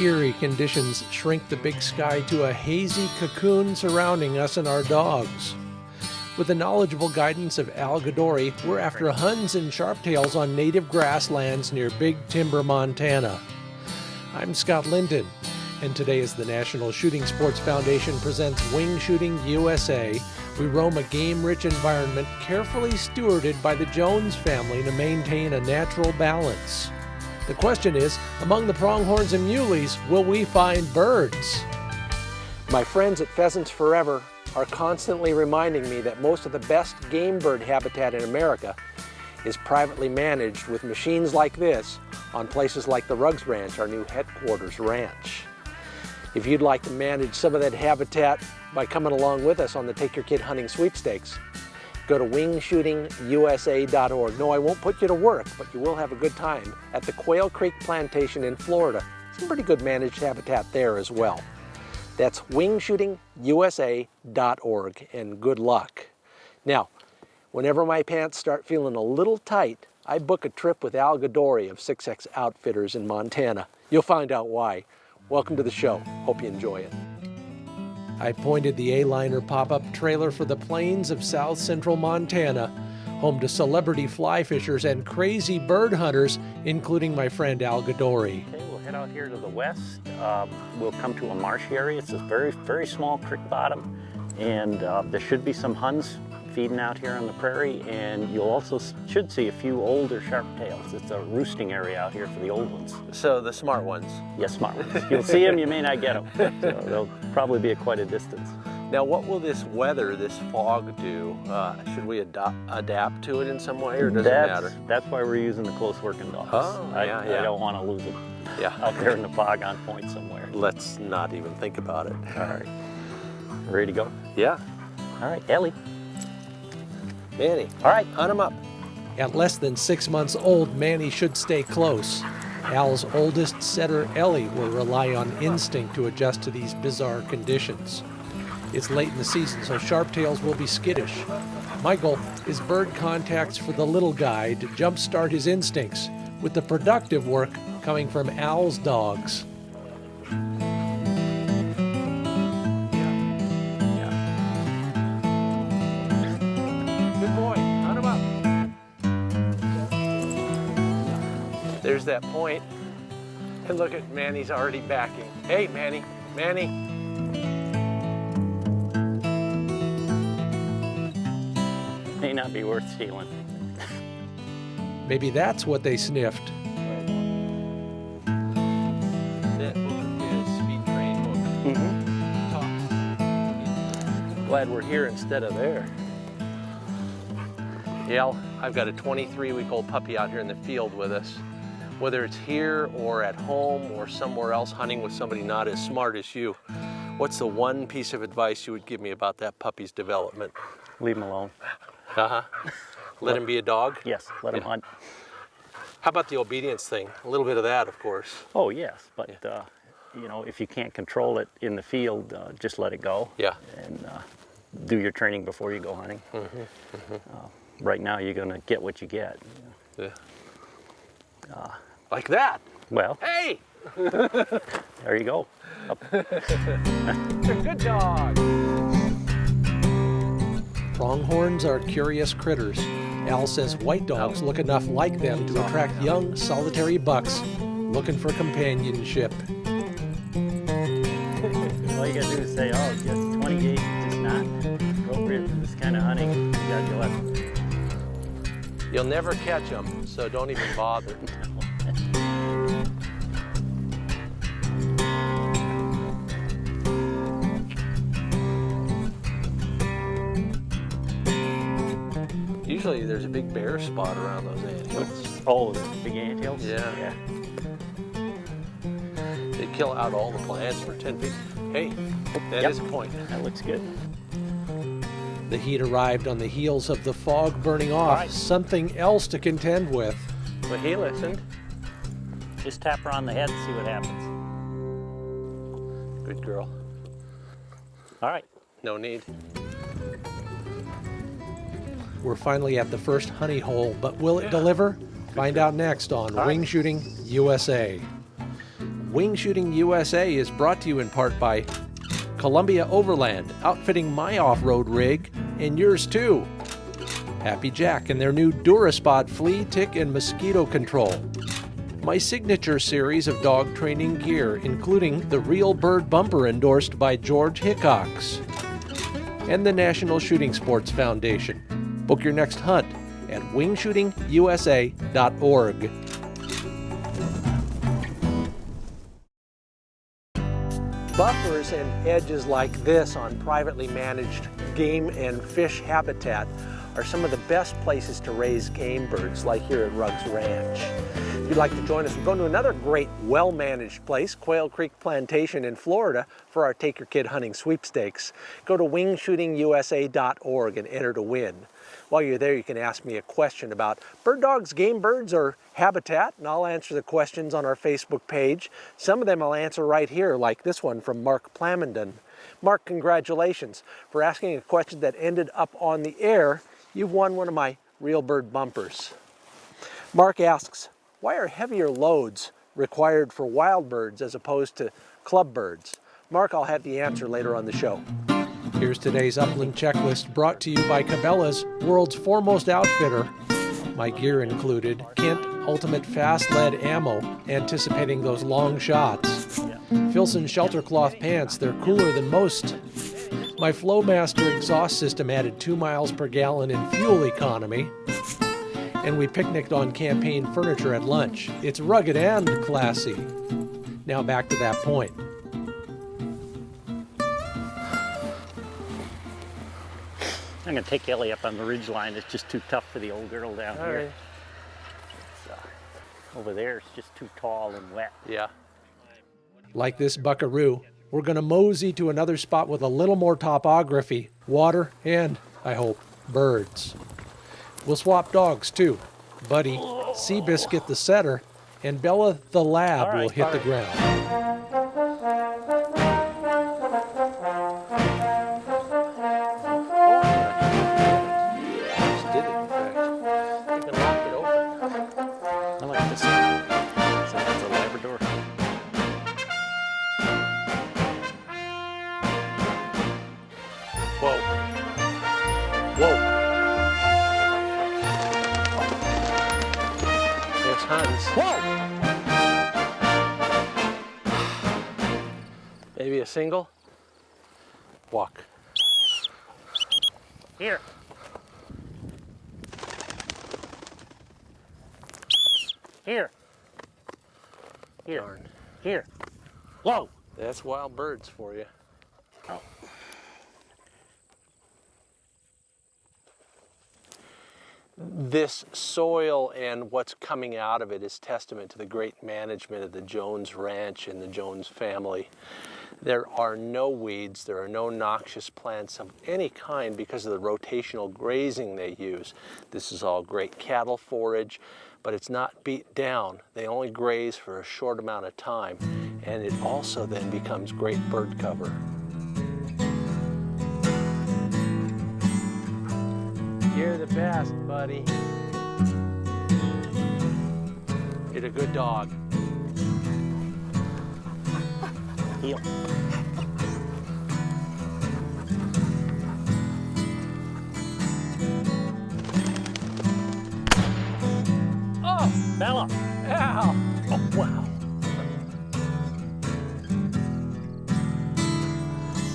Eerie conditions shrink the big sky to a hazy cocoon surrounding us and our dogs. With the knowledgeable guidance of Al Gadori, we're after huns and sharptails on native grasslands near Big Timber, Montana. I'm Scott Linden, and today as the National Shooting Sports Foundation presents Wingshooting USA, we roam a game-rich environment carefully stewarded by the Jones family to maintain a natural balance. The question is, among the pronghorns and muleys, will we find birds? My friends at Pheasants Forever are constantly reminding me that most of the best game bird habitat in America is privately managed with machines like this on places like the Ruggs Ranch, our new headquarters ranch. If you'd like to manage some of that habitat by coming along with us on the Take Your Kid Hunting Sweepstakes, go to wingshootingusa.org. No, I won't put you to work, but you will have a good time at the Quail Creek Plantation in Florida. Some pretty good managed habitat there as well. That's wingshootingusa.org, and good luck. Now, whenever my pants start feeling a little tight, I book a trip with Al Gadori of 6X Outfitters in Montana. You'll find out why. Welcome to the show. Hope you enjoy it. I pointed the A-Liner pop-up trailer for the plains of south central Montana, home to celebrity fly fishers and crazy bird hunters, including my friend Al Gadori. Okay, we'll head out here to the west. We'll come to a marshy area. It's a very, very small creek bottom, and there should be some huns feeding out here on the prairie, and you'll also should see a few older sharptails. It's a roosting area out here for the old ones. So the smart ones? Yes, smart ones. You'll see them, you may not get them. So they'll probably be at quite a distance. Now, what will this weather, this fog do? Should we adapt to it in some way, or does it matter? That's why we're using the close working dogs. Oh, I don't want to lose them out there in the fog on point somewhere. Let's not even think about it. All right. Ready to go? Yeah. All right, Ellie. Manny. All right. Hunt him up. At less than 6 months old, Manny should stay close. Al's oldest setter, Ellie, will rely on instinct to adjust to these bizarre conditions. It's late in the season, so sharptails will be skittish. My goal is bird contacts for the little guy to jumpstart his instincts, with the productive work coming from Al's dogs. Good boy, hunt him up. There's that point. And look at Manny's already backing. Hey, Manny, Manny. May not be worth stealing. Maybe that's what they sniffed. That book is Speed Train book. Mm-hmm. Glad we're here instead of there. Yeah, I've got a 23-week-old puppy out here in the field with us. Whether it's here or at home or somewhere else hunting with somebody not as smart as you, what's the one piece of advice you would give me about that puppy's development? Leave him alone. Uh-huh. Let him be a dog? Yes, let him hunt. How about the obedience thing? A little bit of that, of course. Oh, yes, but you know, if you can't control it in the field, just let it go. Yeah. And do your training before you go hunting. Mm-hmm. Mm-hmm. Right now, you're going to get what you get. Yeah. Like that? Well. Hey! There you go. Good dog. Pronghorns are curious critters. Al says white dogs look enough like them to attract young, solitary bucks looking for companionship. All you gotta do is say, oh, just 20 gauge is just not appropriate for this kind of hunting. You gotta go up. You'll never catch them, so don't even bother. Usually there's a big bare spot around those anthills. Oh, the big anthills? Yeah. They kill out all the plants for 10 feet. Hey, that is a point. That looks good. The heat arrived on the heels of the fog burning off. Right. Something else to contend with. But he listened. Just tap her on the head and see what happens. Good girl. All right. No need. We're finally at the first honey hole, but will it deliver? Find out next on Wingshooting USA. Wingshooting USA is brought to you in part by Columbia Overland, outfitting my off-road rig, and yours too. Happy Jack and their new DuraSpot flea, tick, and mosquito control. My signature series of dog training gear, including the Real Bird bumper endorsed by George Hickox. And the National Shooting Sports Foundation. Book your next hunt at wingshootingusa.org. Buffers and edges like this on privately managed game and fish habitat are some of the best places to raise game birds, like here at Ruggs Ranch. If you'd like to join us, we're going to another great, well-managed place, Quail Creek Plantation in Florida, for our Take Your Kid Hunting Sweepstakes. Go to wingshootingusa.org and enter to win. While you're there, you can ask me a question about bird dogs, game birds, or habitat, and I'll answer the questions on our Facebook page. Some of them I'll answer right here, like this one from Mark Plamondon. Mark, congratulations for asking a question that ended up on the air. You've won one of my Real Bird bumpers. Mark asks, why are heavier loads required for wild birds as opposed to club birds? Mark, I'll have the answer later on the show. Here's today's Upland Checklist, brought to you by Cabela's, world's foremost outfitter. My gear included Kent Ultimate Fast Lead Ammo, anticipating those long shots. Filson Shelter Cloth Pants, they're cooler than most. My Flowmaster exhaust system added 2 miles per gallon in fuel economy. And we picnicked on campaign furniture at lunch. It's rugged and classy. Now back to that point. I'm going to take Ellie up on the ridge line. It's just too tough for the old girl down All here. right. Over there, it's just too tall and wet. Yeah. Like this buckaroo, we're going to mosey to another spot with a little more topography, water, and, I hope, birds. We'll swap dogs, too. Buddy, Seabiscuit the setter, and Bella the lab will hit the ground. Whoa. Whoa. There's Hans. Whoa! Maybe a single? Walk. Here. Here. Here. Darn. Here. Whoa! That's wild birds for you. Oh. This soil and what's coming out of it is testament to the great management of the Jones Ranch and the Jones family. There are no weeds, there are no noxious plants of any kind because of the rotational grazing they use. This is all great cattle forage, but it's not beat down. They only graze for a short amount of time, and it also then becomes great bird cover. You're the best, buddy. You're a good dog. Heel. Oh! Bella! Ow! Oh, wow.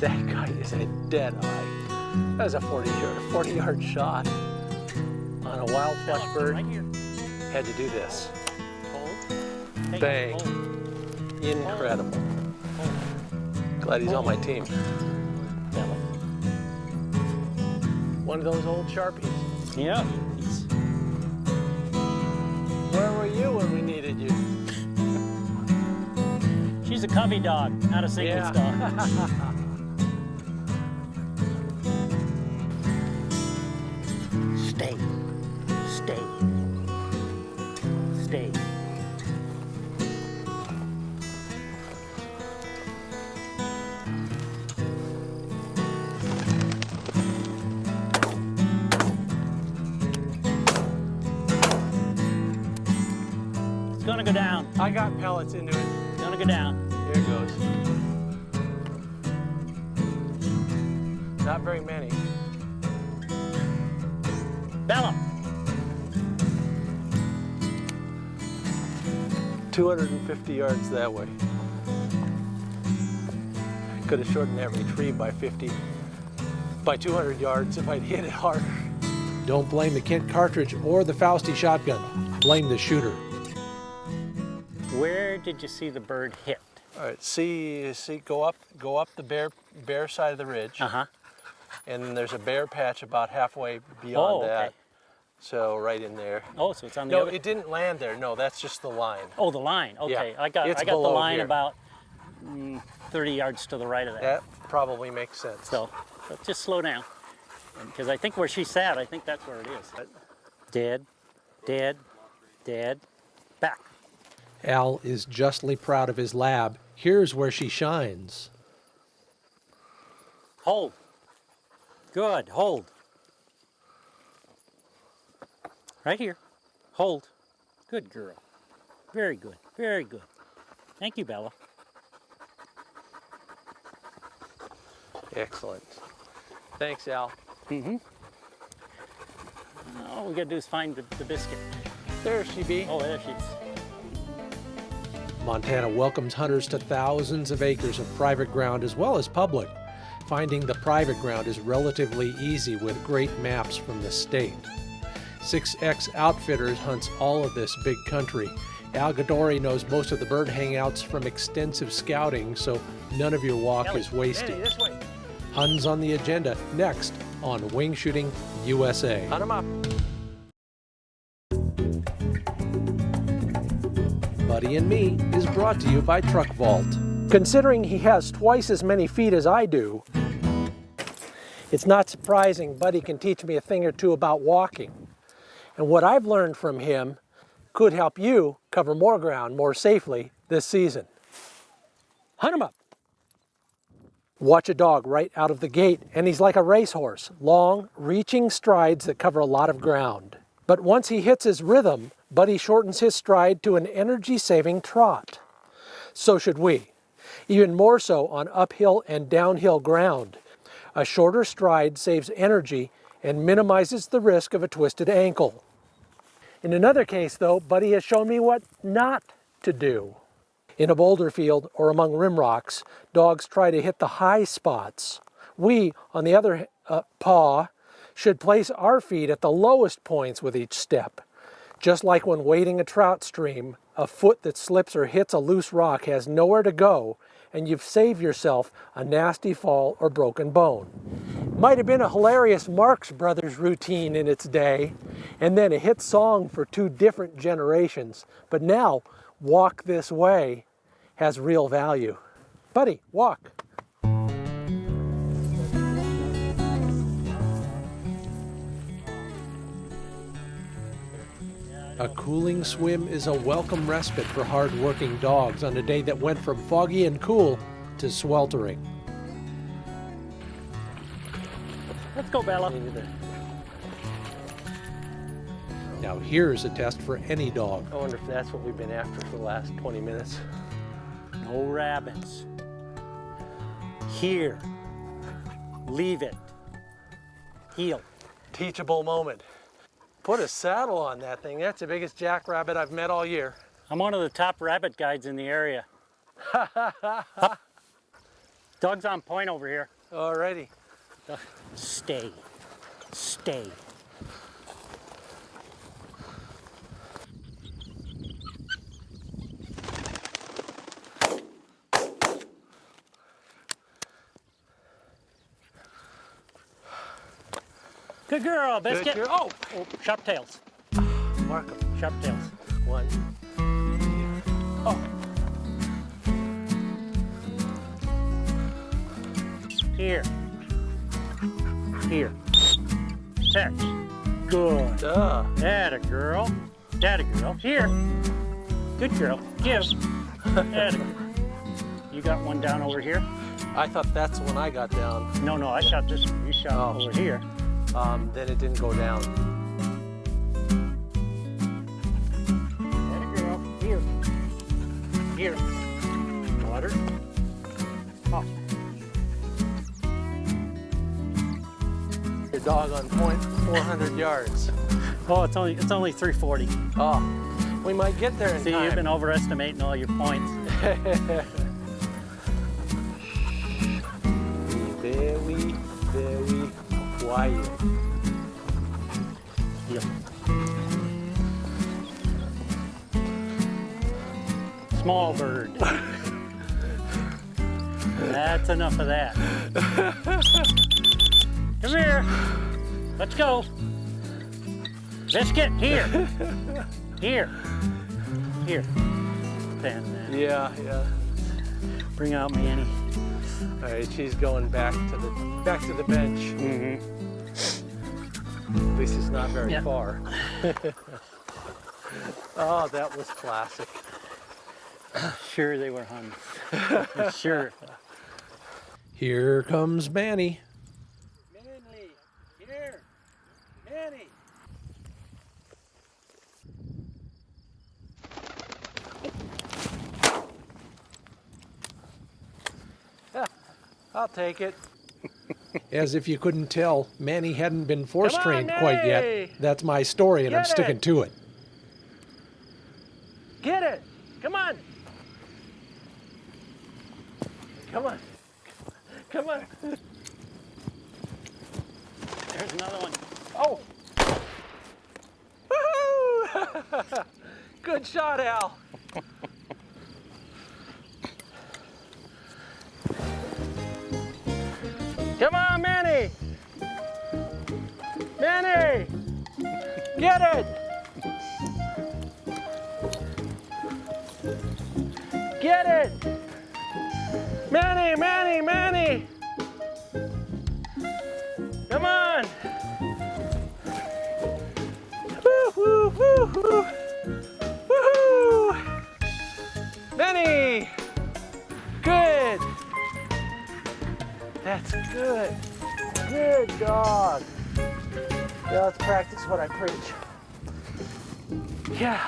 That guy is a dead eye. That was a 40-yard shot on a wild flush bird. Right here. Had to do this. Hold. Hey, Bang. hold. Incredible. Glad he's on my team. Bella. One of those old Sharpies. Yeah. Where were you when we needed you? She's a covey dog, not a singles dog. Stay. Stay. Stay. It's gonna go down. I got pellets into it. It's gonna to go down. Here it goes. Not very many. Bella. 250 yards that way. Could have shortened that retrieve by 200 yards if I'd hit it harder. Don't blame the Kent cartridge or the Fausti shotgun. Blame the shooter. Where did you see the bird hit? All right, see, go up the bare side of the ridge. And then there's a bare patch about halfway beyond that. So right in there. Oh, so it's on the No, other... it didn't land there. No, that's just the line. Oh, the line. Okay, Yeah, I got the line here. about 30 yards to the right of that. That probably makes sense. So just slow down, because I think where she sat, I think that's where it is. Dead, dead, dead, back. Al is justly proud of his lab. Here's where she shines. Hold. Good, hold. Right here. Hold. Good girl. Very good, very good. Thank you, Bella. Excellent. Thanks, Al. All we gotta do is find the biscuit. There she be. Oh, there she is. Montana welcomes hunters to thousands of acres of private ground as well as public. Finding the private ground is relatively easy with great maps from the state. 6X Outfitters hunts all of this big country. Al Gadori knows most of the bird hangouts from extensive scouting, so none of your walk is wasted. Ellie, this way. Huns on the agenda next on Wingshooting USA. Hunt 'em up. Buddy and Me is brought to you by Truck Vault. Considering he has twice as many feet as I do, it's not surprising Buddy can teach me a thing or two about walking. And what I've learned from him could help you cover more ground more safely this season. Hunt 'em up. Watch a dog right out of the gate, and he's like a racehorse, long, reaching strides that cover a lot of ground. But once he hits his rhythm, Buddy shortens his stride to an energy-saving trot. So should we, even more so on uphill and downhill ground. A shorter stride saves energy and minimizes the risk of a twisted ankle. In another case, though, Buddy has shown me what not to do. In a boulder field or among rim rocks, dogs try to hit the high spots. We, on the other paw, should place our feet at the lowest points with each step. Just like when wading a trout stream, a foot that slips or hits a loose rock has nowhere to go, and you've saved yourself a nasty fall or broken bone. Might have been a hilarious Marx Brothers routine in its day, and then a hit song for two different generations. But now, Walk This Way has real value. Buddy, walk. A cooling swim is a welcome respite for hard-working dogs on a day that went from foggy and cool to sweltering. Let's go, Bella. Now here's a test for any dog. I wonder if that's what we've been after for the last 20 minutes. No rabbits. Here. Leave it. Heel. Teachable moment. Put a saddle on that thing. That's the biggest jackrabbit I've met all year. I'm one of the top rabbit guides in the area. Up. Dog's on point over here. Alrighty. Stay. Stay. Good girl, Biscuit. Good girl. Oh, sharp tails. Mark 'em. Sharp tails. One. Oh. Here. Here. There. Good. Atta girl. Atta girl. Here. Good girl. Give. Atta girl. You got one down over here? I thought that's when I got down. No, I shot this one. You shot over here. Then it didn't go down. Atta girl. Here. Here. water. Oh. Your dog on point, 400 yards. Oh, it's only 340. Oh, we might get there in See, time. you've been overestimating all your points. Be very, very quiet. Yep. Small bird. That's enough of that. Come here. Let's go. Biscuit, here. Here. Here. Stand there. Yeah, yeah. Bring out Manny. All right, she's going back to the bench. Mm-hmm. At least it's not very Yeah. far. Oh, that was classic. Sure they were huns. Sure. Here comes Manny. Manly, here, Manny. I'll take it. As if you couldn't tell, Manny hadn't been force Come on, trained quite Manny! yet. That's my story, and I'm Get sticking it! to it. Get it. Come on. Come on. Come on. There's another one. Oh. Woohoo! Good shot, Al. Come on, Manny. Manny. Get it. Get it. Manny, Manny, Manny. Come on. Woo, woo, woo, woo. Woohoo! Manny. Good. That's good. Good dog. Yeah, let's practice what I preach. Yeah.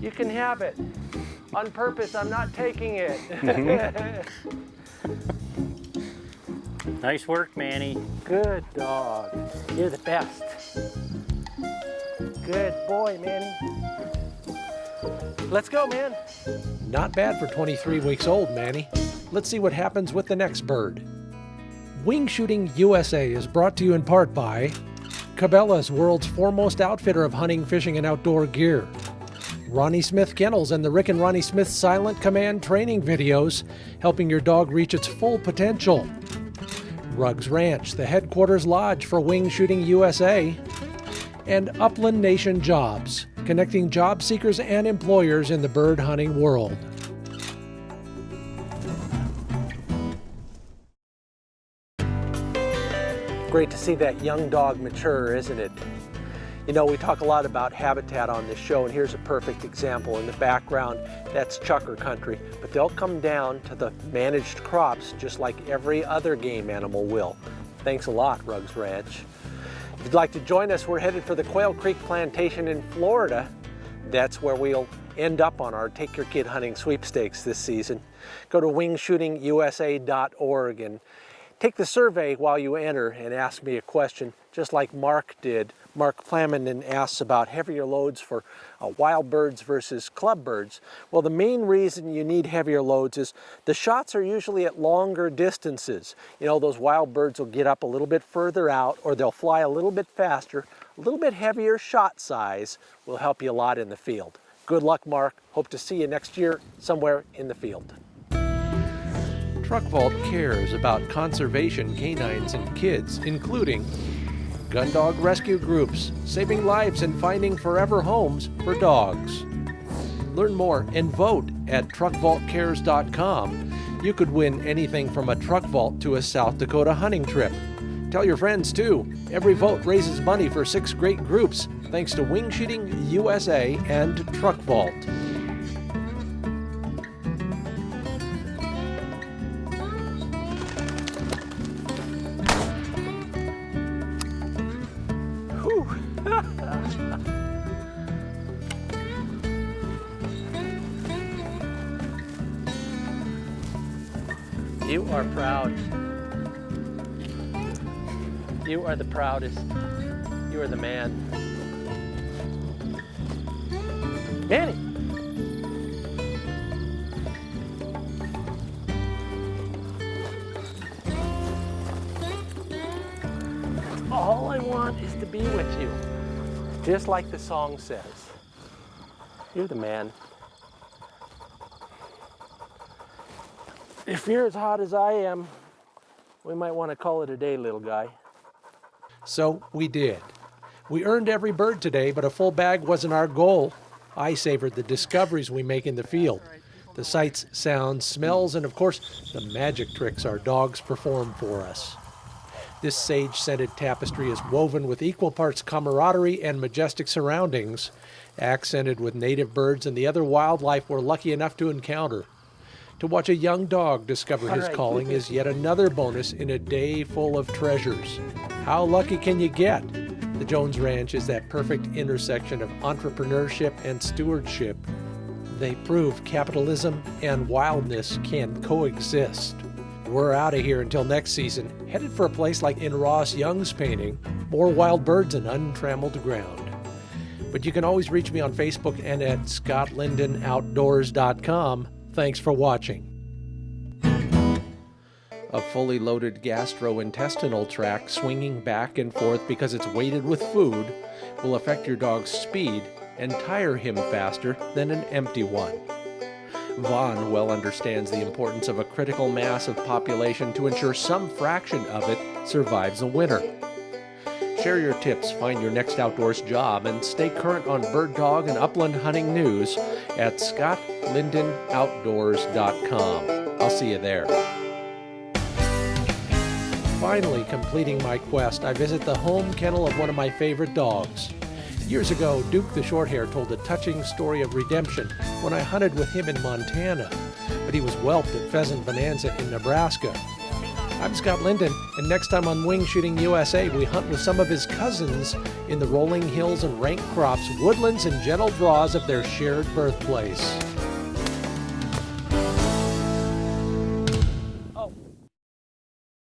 You can have it. On purpose, I'm not taking it. Nice work, Manny. Good dog. You're the best. Good boy, Manny. Let's go, man. Not bad for 23 weeks old, Manny. Let's see what happens with the next bird. Wingshooting USA is brought to you in part by Cabela's, world's foremost outfitter of hunting, fishing, and outdoor gear. Ronnie Smith Kennels and the Rick and Ronnie Smith Silent Command training videos, helping your dog reach its full potential. Ruggs Ranch, the headquarters lodge for Wingshooting USA. And Upland Nation Jobs, connecting job seekers and employers in the bird hunting world. Great to see that young dog mature, isn't it? You know, we talk a lot about habitat on this show, and here's a perfect example. In the background, that's chukar country, but they'll come down to the managed crops just like every other game animal will. Thanks a lot, Ruggs Ranch. If you'd like to join us, we're headed for the Quail Creek Plantation in Florida. That's where we'll end up on our Take Your Kid Hunting sweepstakes this season. Go to wingshootingusa.org and take the survey while you enter and ask me a question, just like Mark did. Mark Plamondon asks about heavier loads for wild birds versus club birds. Well, the main reason you need heavier loads is the shots are usually at longer distances. You know, those wild birds will get up a little bit further out, or they'll fly a little bit faster. A little bit heavier shot size will help you a lot in the field. Good luck, Mark. Hope to see you next year somewhere in the field. Truck Vault cares about conservation canines and kids, including gun dog rescue groups, saving lives and finding forever homes for dogs. Learn more and vote at truckvaultcares.com. You could win anything from a truck vault to a South Dakota hunting trip. Tell your friends too. Every vote raises money for 6 great groups, thanks to Wingshooting USA and Truck Vault. You are proud. You are the proudest. You are the man. Manny! All I want is to be with you. Just like the song says. You're the man. If you're as hot as I am, we might want to call it a day, little guy. So we did. We earned every bird today, but a full bag wasn't our goal. I savored the discoveries we make in the field. The sights, sounds, smells, and of course, the magic tricks our dogs perform for us. This sage-scented tapestry is woven with equal parts camaraderie and majestic surroundings, accented with native birds and the other wildlife we're lucky enough to encounter. To watch a young dog discover his calling is yet another bonus in a day full of treasures. How lucky can you get? The Jones Ranch is that perfect intersection of entrepreneurship and stewardship. They prove capitalism and wildness can coexist. We're out of here until next season, headed for a place like in Ross Young's painting, more wild birds and untrammeled ground. But you can always reach me on Facebook and at scottlindonoutdoors.com. Thanks for watching. A fully loaded gastrointestinal tract swinging back and forth because it's weighted with food will affect your dog's speed and tire him faster than an empty one. Vaughn well understands the importance of a critical mass of population to ensure some fraction of it survives a winter. Share your tips, find your next outdoors job, and stay current on bird dog and upland hunting news at scottlindonoutdoors.com. I'll see you there. Finally completing my quest, I visit the home kennel of one of my favorite dogs. Years ago, Duke the Shorthair told a touching story of redemption when I hunted with him in Montana, but he was whelped at Pheasant Bonanza in Nebraska. I'm Scott Linden, and next time on Wingshooting USA, we hunt with some of his cousins in the rolling hills and rank crops, woodlands, and gentle draws of their shared birthplace.